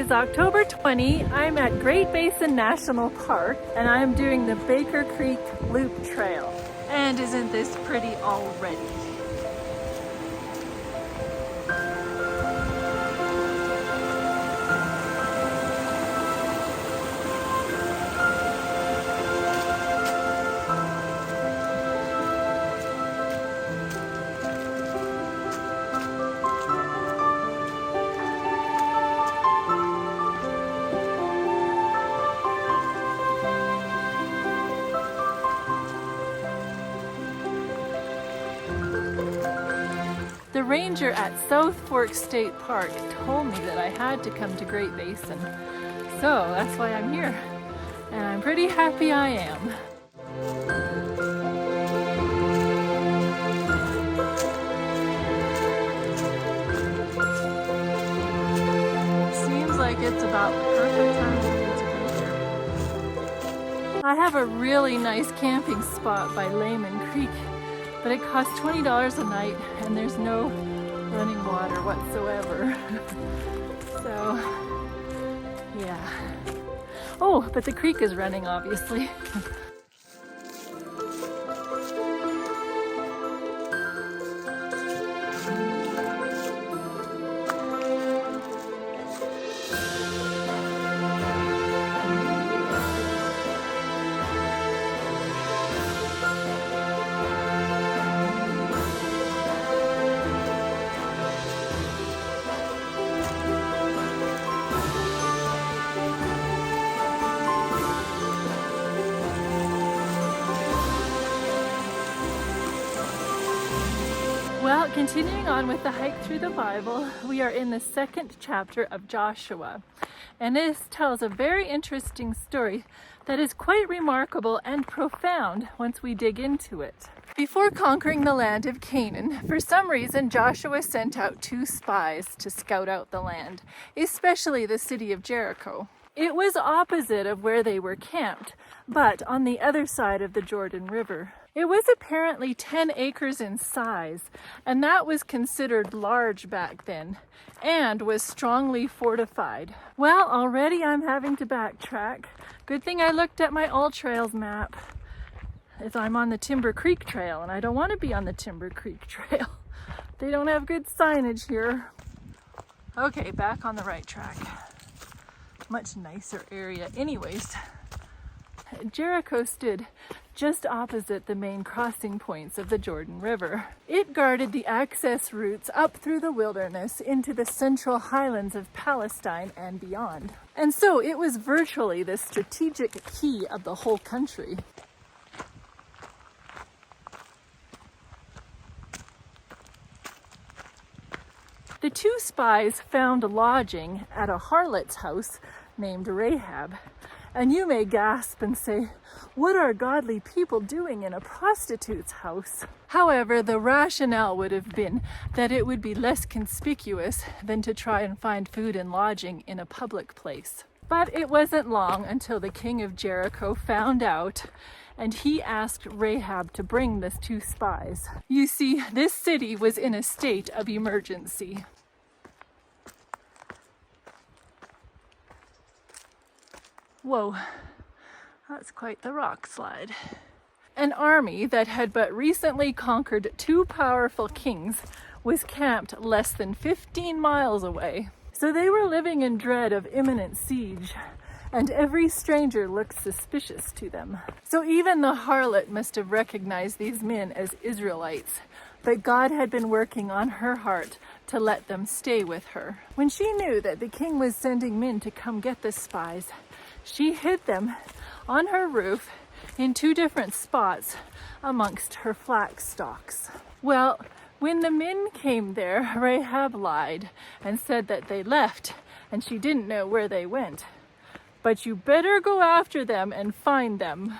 is October 20. I'm at Great Basin National Park and I'm doing the Baker Creek Loop Trail. And isn't this pretty already? The ranger at South Fork State Park told me that I had to come to Great Basin. So that's why I'm here. And I'm pretty happy I am. Seems like it's about perfect time for me to be here. I have a really nice camping spot by Layman Creek. But it costs $20 a night and there's no running water whatsoever. So, yeah. Oh, but the creek is running, obviously. Well, continuing on with the hike through the Bible, we are in the second chapter of Joshua. And this tells a very interesting story that is quite remarkable and profound once we dig into it. Before conquering the land of Canaan, for some reason Joshua sent out 2 spies to scout out the land, especially the city of Jericho. It was opposite of where they were camped, but on the other side of the Jordan River. It was apparently 10 acres in size, and that was considered large back then, and was strongly fortified. Well, already I'm having to backtrack. Good thing I looked at my All Trails map, as I'm on the Timber Creek Trail, and I don't want to be on the Timber Creek Trail. They don't have good signage here. Okay, back on the right track. Much nicer area. Anyways, Jericho stood just opposite the main crossing points of the Jordan River. It guarded the access routes up through the wilderness into the central highlands of Palestine and beyond. And so it was virtually the strategic key of the whole country. The 2 spies found lodging at a harlot's house named Rahab. And you may gasp and say, what are godly people doing in a prostitute's house? However, the rationale would have been that it would be less conspicuous than to try and find food and lodging in a public place. But it wasn't long until the king of Jericho found out, and he asked Rahab to bring the 2 spies. You see, this city was in a state of emergency. Whoa, that's quite the rock slide. An army that had but recently conquered 2 powerful kings was camped less than 15 miles away. So they were living in dread of imminent siege, and every stranger looked suspicious to them. So even the harlot must have recognized these men as Israelites, but God had been working on her heart to let them stay with her. When she knew that the king was sending men to come get the spies, she hid them on her roof in 2 different spots amongst her flax stalks. Well, when the men came there, Rahab lied and said that they left and she didn't know where they went. But you better go after them and find them.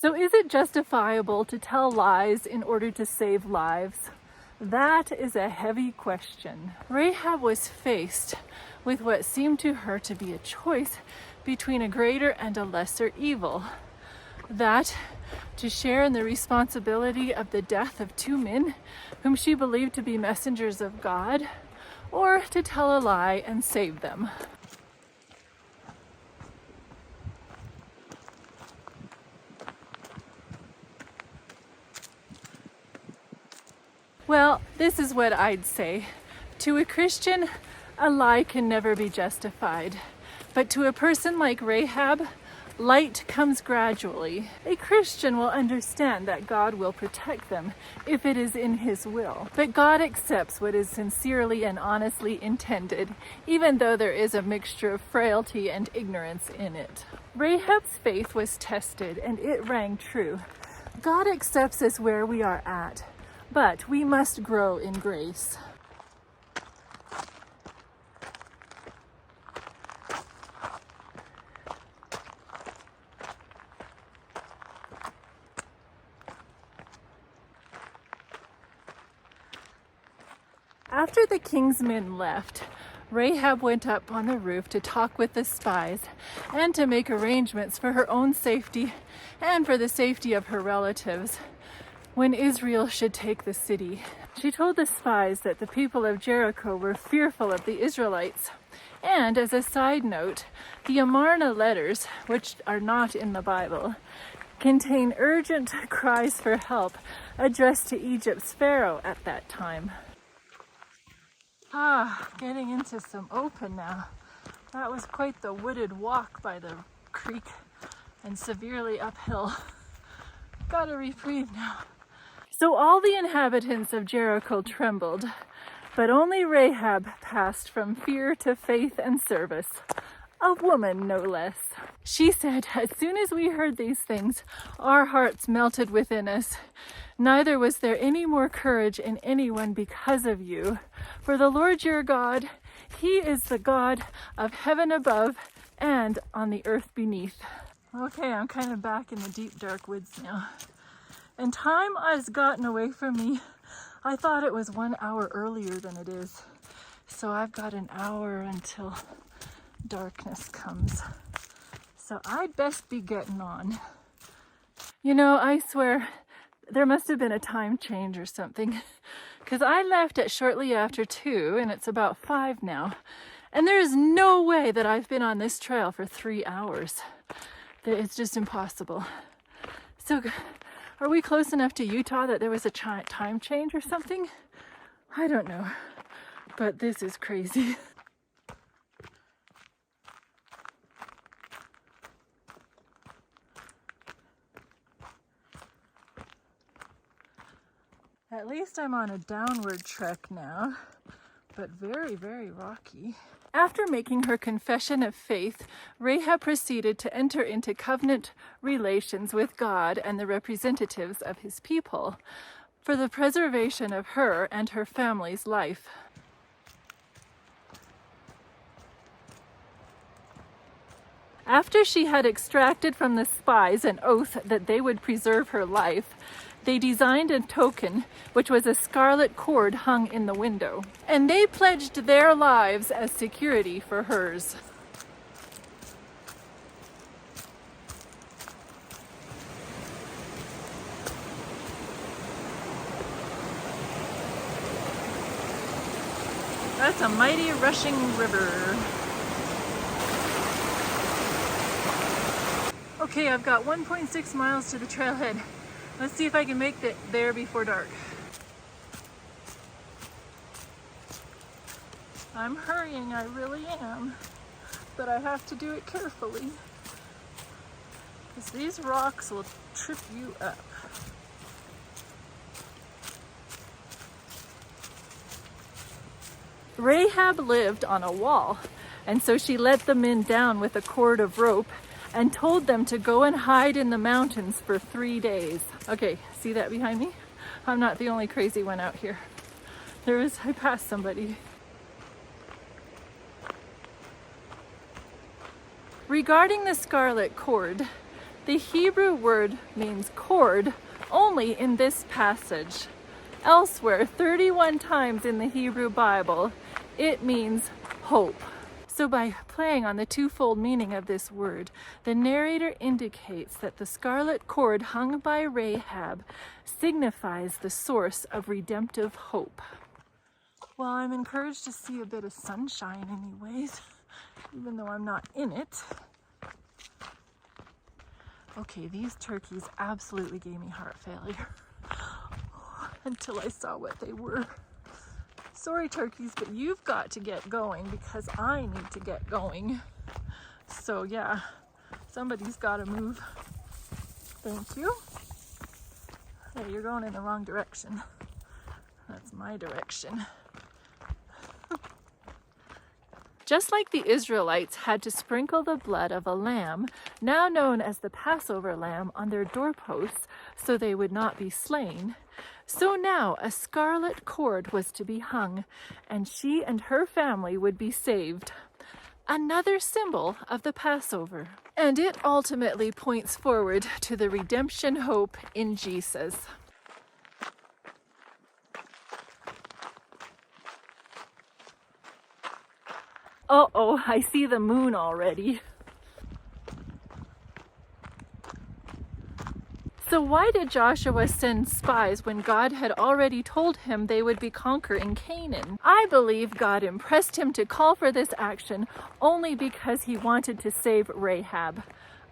So is it justifiable to tell lies in order to save lives? That is a heavy question. Rahab was faced with what seemed to her to be a choice between a greater and a lesser evil. that to share in the responsibility of the death of two men whom she believed to be messengers of God, or to tell a lie and save them. Well, this is what I'd say. To a Christian, a lie can never be justified. But to a person like Rahab, light comes gradually. A Christian will understand that God will protect them if it is in His will. But God accepts what is sincerely and honestly intended, even though there is a mixture of frailty and ignorance in it. Rahab's faith was tested and it rang true. God accepts us where we are at, but we must grow in grace. After the king's men left, Rahab went up on the roof to talk with the spies and to make arrangements for her own safety and for the safety of her relatives when Israel should take the city. She told the spies that the people of Jericho were fearful of the Israelites. And as a side note, the Amarna letters, which are not in the Bible, contain urgent cries for help addressed to Egypt's Pharaoh at that time. Getting into some open now. That was quite the wooded walk by the creek and severely uphill. Got a reprieve now. So all the inhabitants of Jericho trembled, but only Rahab passed from fear to faith and service. A woman, no less. She said, "As soon as we heard these things, our hearts melted within us. Neither was there any more courage in anyone because of you. For the Lord your God, He is the God of heaven above and on the earth beneath." Okay, I'm kind of back in the deep, dark woods now. And time has gotten away from me. I thought it was 1 hour earlier than it is. So I've got an hour until darkness comes. So I'd best be getting on. You know, I swear there must have been a time change or something, because I left at shortly after 2 and it's about 5 now. And there is no way that I've been on this trail for 3 hours. It's just impossible. So are we close enough to Utah that there was a time change or something? I don't know, but this is crazy. At least I'm on a downward trek now, but very, very rocky. After making her confession of faith, Rahab proceeded to enter into covenant relations with God and the representatives of His people for the preservation of her and her family's life. After she had extracted from the spies an oath that they would preserve her life, they designed a token, which was a scarlet cord hung in the window, and they pledged their lives as security for hers. That's a mighty rushing river. Okay, I've got 1.6 miles to the trailhead. Let's see if I can make it there before dark. I'm hurrying, I really am, but I have to do it carefully, because these rocks will trip you up. Rahab lived on a wall, and so she let the men down with a cord of rope and told them to go and hide in the mountains for 3 days. Okay, see that behind me? I'm not the only crazy one out here. I passed somebody. Regarding the scarlet cord, the Hebrew word means cord only in this passage. Elsewhere, 31 times in the Hebrew Bible, it means hope. So So by playing on the twofold meaning of this word, the narrator indicates that the scarlet cord hung by Rahab signifies the source of redemptive hope. Well, I'm encouraged to see a bit of sunshine anyways, even though I'm not in it. Okay, these turkeys absolutely gave me heart failure until I saw what they were. Sorry, turkeys, but you've got to get going because I need to get going. So yeah, somebody's got to move. Thank you. Hey, you're going in the wrong direction. That's my direction. Just like the Israelites had to sprinkle the blood of a lamb, now known as the Passover lamb, on their doorposts so they would not be slain, so now a scarlet cord was to be hung, and she and her family would be saved. Another symbol of the Passover. And it ultimately points forward to the redemption hope in Jesus. Uh-oh, I see the moon already. So why did Joshua send spies when God had already told him they would be conquering Canaan? I believe God impressed him to call for this action only because he wanted to save Rahab,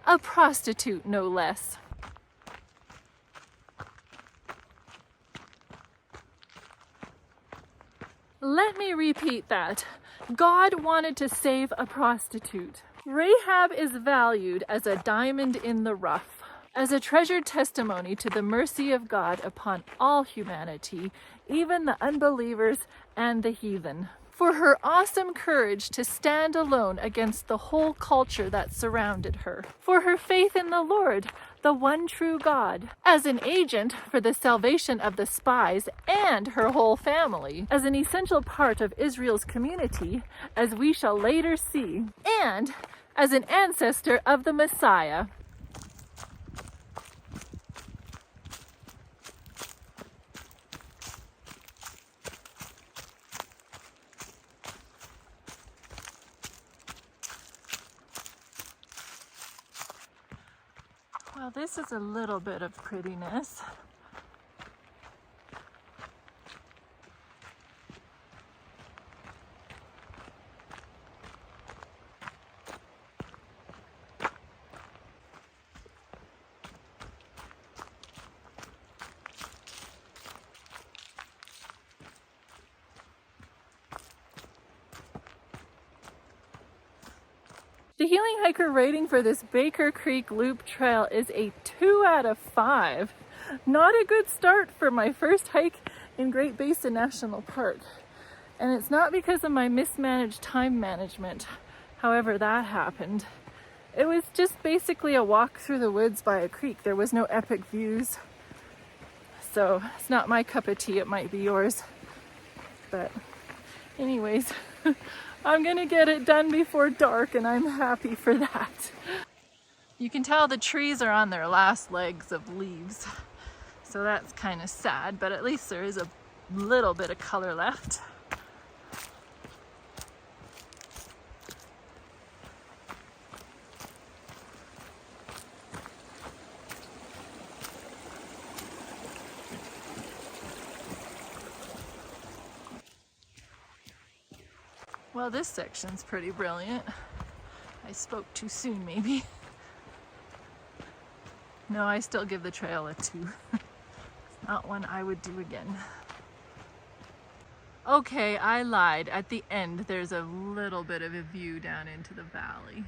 a prostitute no less. Let me repeat that. God wanted to save a prostitute. Rahab is valued as a diamond in the rough, as a treasured testimony to the mercy of God upon all humanity, even the unbelievers and the heathen. For her awesome courage to stand alone against the whole culture that surrounded her. For her faith in the Lord, the one true God, as an agent for the salvation of the spies and her whole family, as an essential part of Israel's community, as we shall later see, and as an ancestor of the Messiah. Well, this is a little bit of prettiness. The Healing Hiker rating for this Baker Creek Loop Trail is a 2 out of 5. Not a good start for my first hike in Great Basin National Park. And it's not because of my mismanaged time management, however that happened. It was just basically a walk through the woods by a creek. There was no epic views. So it's not my cup of tea, it might be yours. But anyways, I'm gonna get it done before dark and I'm happy for that. You can tell the trees are on their last legs of leaves. So that's kind of sad, but at least there is a little bit of color left. Well, this section's pretty brilliant. I spoke too soon, maybe. No, I still give the trail a 2. It's not one I would do again. Okay, I lied. At the end, there's a little bit of a view down into the valley.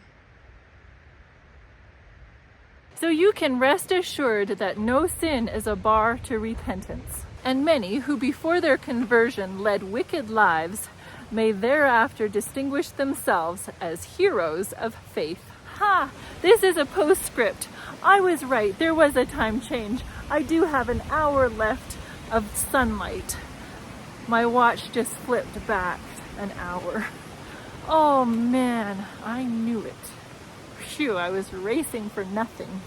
So you can rest assured that no sin is a bar to repentance. And many who before their conversion led wicked lives may thereafter distinguish themselves as heroes of faith. Ha! This is a postscript. I was right. There was a time change. I do have an hour left of sunlight. My watch just flipped back an hour. Oh man, I knew it. Phew, I was racing for nothing.